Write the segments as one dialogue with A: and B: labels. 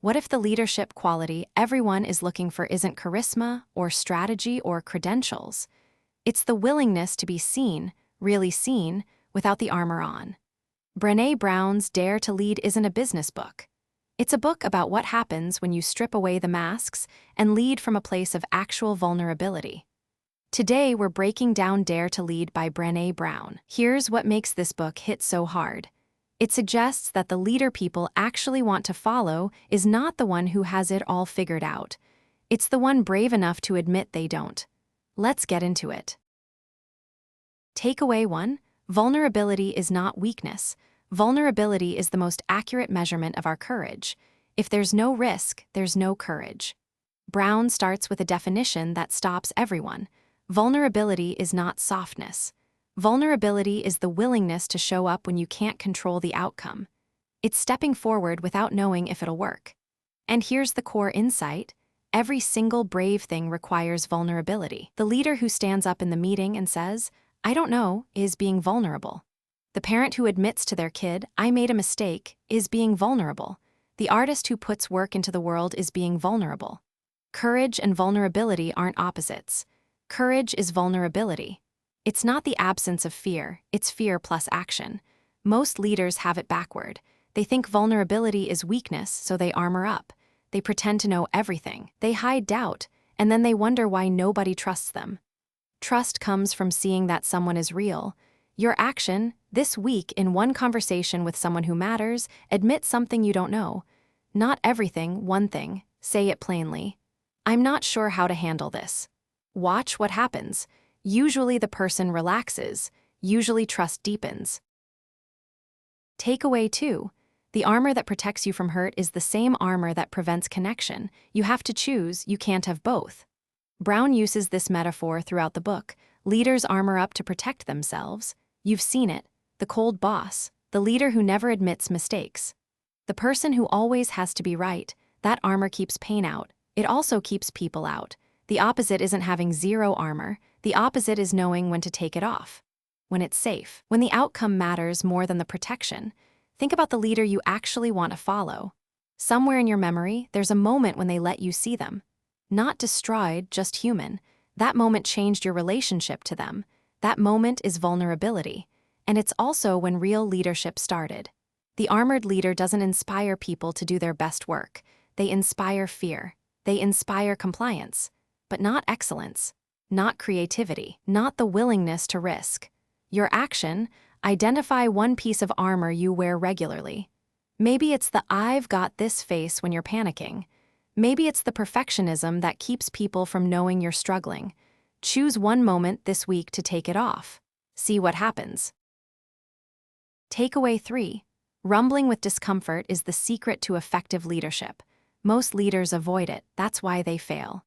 A: What if the leadership quality everyone is looking for isn't charisma or strategy or credentials? It's the willingness to be seen, really seen, without the armor on. Brené Brown's Dare to Lead isn't a business book. It's a book about what happens when you strip away the masks and lead from a place of actual vulnerability. Today, we're breaking down Dare to Lead by Brené Brown. Here's what makes this book hit so hard. It suggests that the leader people actually want to follow is not the one who has it all figured out. It's the one brave enough to admit they don't. Let's get into it. Takeaway 1. Vulnerability is not weakness. Vulnerability is the most accurate measurement of our courage. If there's no risk, there's no courage. Brown starts with a definition that stops everyone. Vulnerability is not softness. Vulnerability is the willingness to show up when you can't control the outcome. It's stepping forward without knowing if it'll work. And here's the core insight. Every single brave thing requires vulnerability. The leader who stands up in the meeting and says, "I don't know," is being vulnerable. The parent who admits to their kid, "I made a mistake," is being vulnerable. The artist who puts work into the world is being vulnerable. Courage and vulnerability aren't opposites. Courage is vulnerability. It's not the absence of fear, it's fear plus action. Most leaders have it backward. They think vulnerability is weakness, so they armor up. They pretend to know everything. They hide doubt, and then they wonder why nobody trusts them. Trust comes from seeing that someone is real. Your action, this week in one conversation with someone who matters, admit something you don't know. Not everything, one thing. Say it plainly. "I'm not sure how to handle this." Watch what happens. Usually the person relaxes. Usually trust deepens. Takeaway 2. The armor that protects you from hurt is the same armor that prevents connection. You have to choose, you can't have both. Brown uses this metaphor throughout the book. Leaders armor up to protect themselves. You've seen it. The cold boss. The leader who never admits mistakes. The person who always has to be right. That armor keeps pain out. It also keeps people out. The opposite isn't having zero armor. The opposite is knowing when to take it off. When it's safe. When the outcome matters more than the protection. Think about the leader you actually want to follow. Somewhere in your memory, there's a moment when they let you see them. Not destroyed, just human. That moment changed your relationship to them. That moment is vulnerability. And it's also when real leadership started. The armored leader doesn't inspire people to do their best work. They inspire fear. They inspire compliance. But not excellence. Not creativity. Not the willingness to risk. Your action, identify one piece of armor you wear regularly. Maybe it's the "I've got this" face when you're panicking. Maybe it's the perfectionism that keeps people from knowing you're struggling. Choose one moment this week to take it off. See what happens. Takeaway 3. Rumbling with discomfort is the secret to effective leadership. Most leaders avoid it, that's why they fail.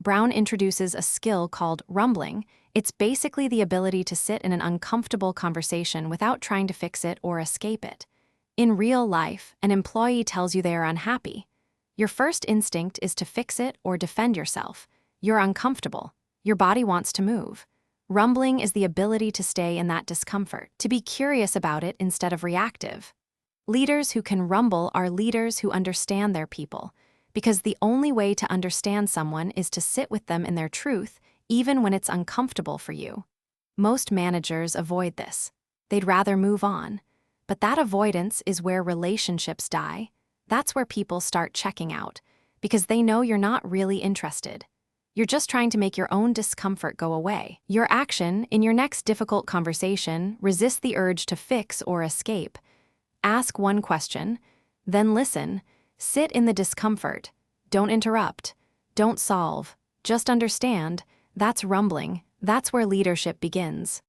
A: Brown introduces a skill called rumbling. It's basically the ability to sit in an uncomfortable conversation without trying to fix it or escape it. In real life, an employee tells you they are unhappy. Your first instinct is to fix it or defend yourself. You're uncomfortable. Your body wants to move. Rumbling is the ability to stay in that discomfort, to be curious about it instead of reactive. Leaders who can rumble are leaders who understand their people, because the only way to understand someone is to sit with them in their truth, even when it's uncomfortable for you. Most managers avoid this. They'd rather move on. But that avoidance is where relationships die. That's where people start checking out, because they know you're not really interested. You're just trying to make your own discomfort go away. Your action, in your next difficult conversation, resist the urge to fix or escape. Ask one question, then listen. Sit in the discomfort. Don't interrupt. Don't solve. Just understand. That's rumbling. That's where leadership begins.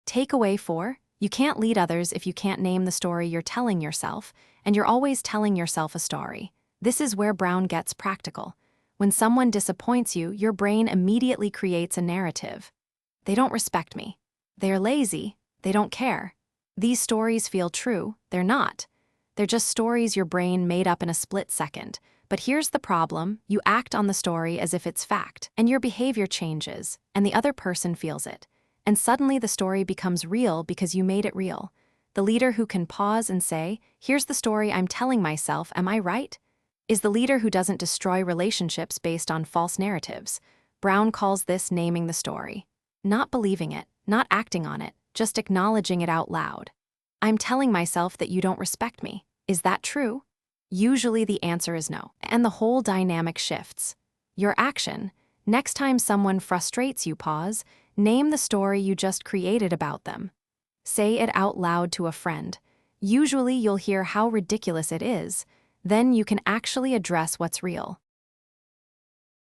A: Takeaway 4. You can't lead others if you can't name the story you're telling yourself, and you're always telling yourself a story. This is where Brown gets practical. When someone disappoints you, your brain immediately creates a narrative. They don't respect me. They're lazy. They don't care. These stories feel true. They're not. They're just stories your brain made up in a split second. But here's the problem. You act on the story as if it's fact, and your behavior changes, and the other person feels it. And suddenly the story becomes real because you made it real. The leader who can pause and say, "Here's the story I'm telling myself, am I right?" is the leader who doesn't destroy relationships based on false narratives. Brown calls this naming the story. Not believing it, not acting on it, just acknowledging it out loud. "I'm telling myself that you don't respect me. Is that true?" Usually the answer is no, and the whole dynamic shifts. Your action: next time someone frustrates you, pause, name the story you just created about them. Say it out loud to a friend. Usually you'll hear how ridiculous it is. Then you can actually address what's real.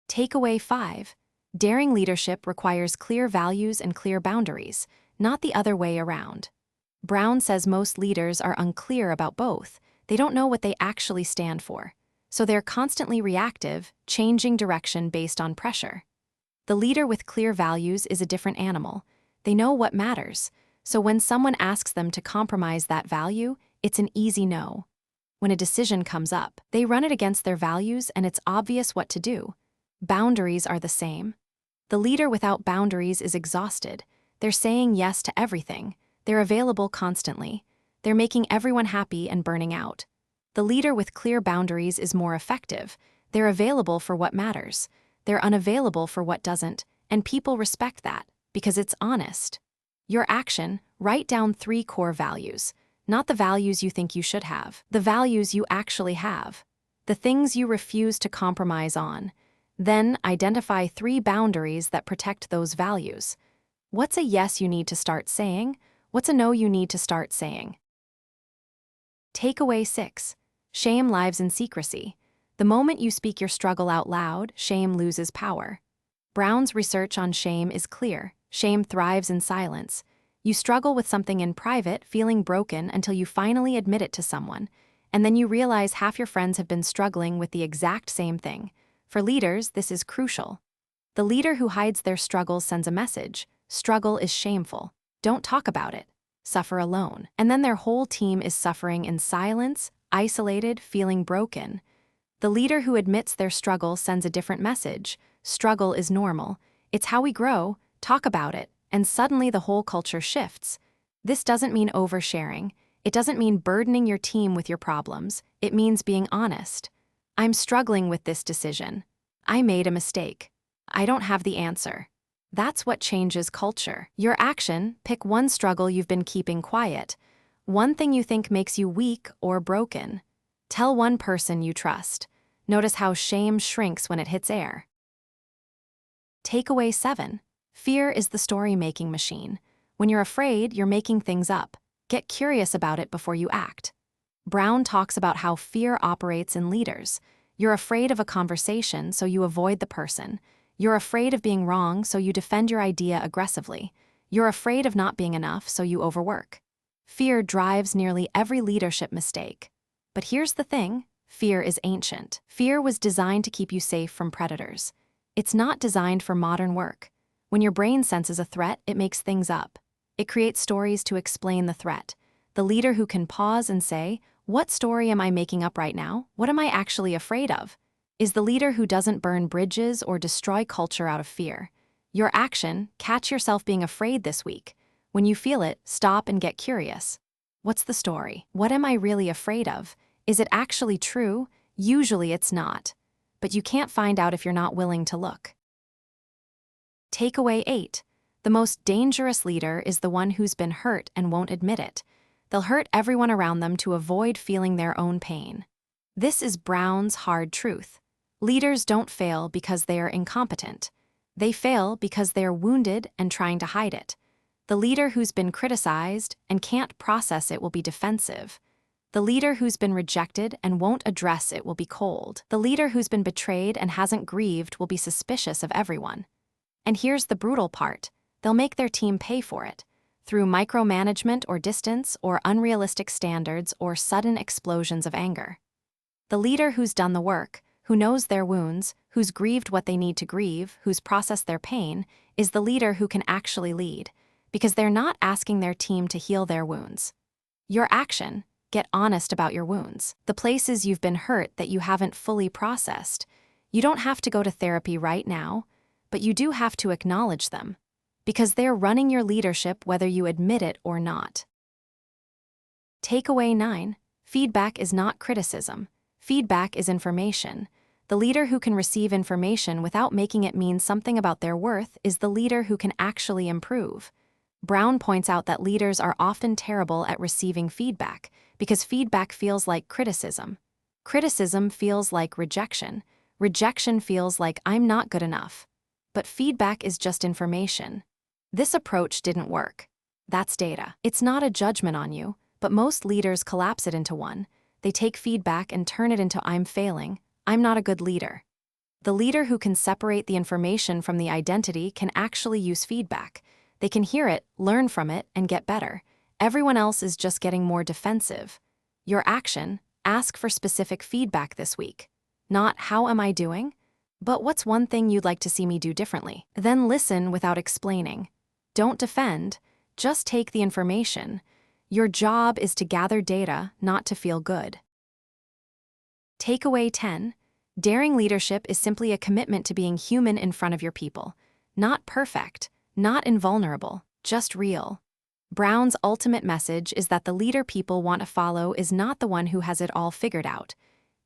A: Takeaway 5. Daring leadership requires clear values and clear boundaries, not the other way around. Brown says most leaders are unclear about both. They don't know what they actually stand for. So they're constantly reactive, changing direction based on pressure. The leader with clear values is a different animal. They know what matters. So when someone asks them to compromise that value, it's an easy no. When a decision comes up, they run it against their values and it's obvious what to do. Boundaries are the same. The leader without boundaries is exhausted. They're saying yes to everything. They're available constantly. They're making everyone happy and burning out. The leader with clear boundaries is more effective. They're available for what matters. They're unavailable for what doesn't, and people respect that because it's honest. Your action: write down 3 core values. Not the values you think you should have, the values you actually have. The things you refuse to compromise on. Then identify 3 boundaries that protect those values. What's a yes you need to start saying? What's a no you need to start saying? Takeaway 6. Shame lives in secrecy. The moment you speak your struggle out loud, shame loses power. Brown's research on shame is clear. Shame thrives in silence. You struggle with something in private, feeling broken until you finally admit it to someone, and then you realize half your friends have been struggling with the exact same thing. For leaders, this is crucial. The leader who hides their struggle sends a message: struggle is shameful. Don't talk about it. Suffer alone. And then their whole team is suffering in silence, isolated, feeling broken. The leader who admits their struggle sends a different message: struggle is normal. It's how we grow. Talk about it. And suddenly the whole culture shifts. This doesn't mean oversharing. It doesn't mean burdening your team with your problems. It means being honest. "I'm struggling with this decision. I made a mistake. I don't have the answer." That's what changes culture. Your action: pick one struggle you've been keeping quiet, one thing you think makes you weak or broken. Tell one person you trust. Notice how shame shrinks when it hits air. Takeaway 7. Fear is the story-making machine. When you're afraid, you're making things up. Get curious about it before you act. Brown talks about how fear operates in leaders. You're afraid of a conversation, so you avoid the person. You're afraid of being wrong, so you defend your idea aggressively. You're afraid of not being enough, so you overwork. Fear drives nearly every leadership mistake. But here's the thing: fear is ancient. Fear was designed to keep you safe from predators. It's not designed for modern work. When your brain senses a threat, it makes things up. It creates stories to explain the threat. The leader who can pause and say, "What story am I making up right now? What am I actually afraid of?" is the leader who doesn't burn bridges or destroy culture out of fear. Your action: catch yourself being afraid this week. When you feel it, stop and get curious. What's the story? What am I really afraid of? Is it actually true? Usually it's not. But you can't find out if you're not willing to look. Takeaway 8. The most dangerous leader is the one who's been hurt and won't admit it. They'll hurt everyone around them to avoid feeling their own pain. This is Brown's hard truth. Leaders don't fail because they are incompetent. They fail because they are wounded and trying to hide it. The leader who's been criticized and can't process it will be defensive. The leader who's been rejected and won't address it will be cold. The leader who's been betrayed and hasn't grieved will be suspicious of everyone. And here's the brutal part: they'll make their team pay for it, through micromanagement or distance or unrealistic standards or sudden explosions of anger. The leader who's done the work, who knows their wounds, who's grieved what they need to grieve, who's processed their pain, is the leader who can actually lead, because they're not asking their team to heal their wounds. Your action: get honest about your wounds, the places you've been hurt that you haven't fully processed. You don't have to go to therapy right now, but you do have to acknowledge them, because they're running your leadership whether you admit it or not. Takeaway 9. Feedback is not criticism. Feedback is information. The leader who can receive information without making it mean something about their worth is the leader who can actually improve. Brown points out that leaders are often terrible at receiving feedback because feedback feels like criticism. Criticism feels like rejection. Rejection feels like I'm not good enough. But feedback is just information. This approach didn't work. That's data. It's not a judgment on you, but most leaders collapse it into one. They take feedback and turn it into I'm failing, I'm not a good leader. The leader who can separate the information from the identity can actually use feedback. They can hear it, learn from it, and get better. Everyone else is just getting more defensive. Your action: ask for specific feedback this week. Not how am I doing, but what's one thing you'd like to see me do differently? Then listen without explaining. Don't defend, just take the information. Your job is to gather data, not to feel good. Takeaway 10. Daring leadership is simply a commitment to being human in front of your people. Not perfect, not invulnerable, just real. Brown's ultimate message is that the leader people want to follow is not the one who has it all figured out.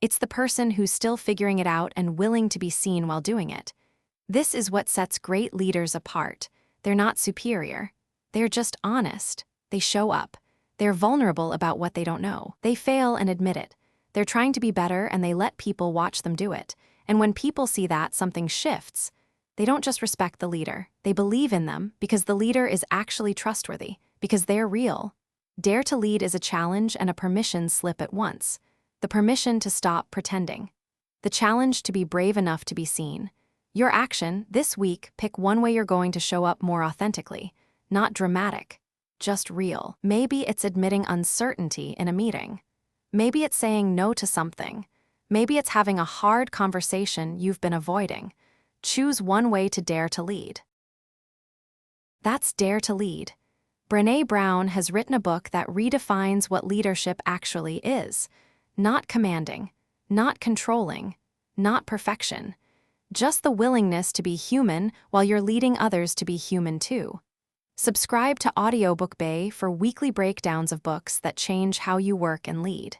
A: It's the person who's still figuring it out and willing to be seen while doing it. This is what sets great leaders apart. They're not superior. They're just honest. They show up. They're vulnerable about what they don't know. They fail and admit it. They're trying to be better and they let people watch them do it. And when people see that, something shifts. They don't just respect the leader. They believe in them because the leader is actually trustworthy, because they're real. Dare to lead is a challenge and a permission slip at once. The permission to stop pretending. The challenge to be brave enough to be seen. Your action, this week, pick one way you're going to show up more authentically. Not dramatic, just real. Maybe it's admitting uncertainty in a meeting. Maybe it's saying no to something. Maybe it's having a hard conversation you've been avoiding. Choose one way to dare to lead. That's Dare to Lead. Brené Brown has written a book that redefines what leadership actually is. Not commanding, not controlling, not perfection. Just the willingness to be human while you're leading others to be human too. Subscribe to Audiobook Bay for weekly breakdowns of books that change how you work and lead.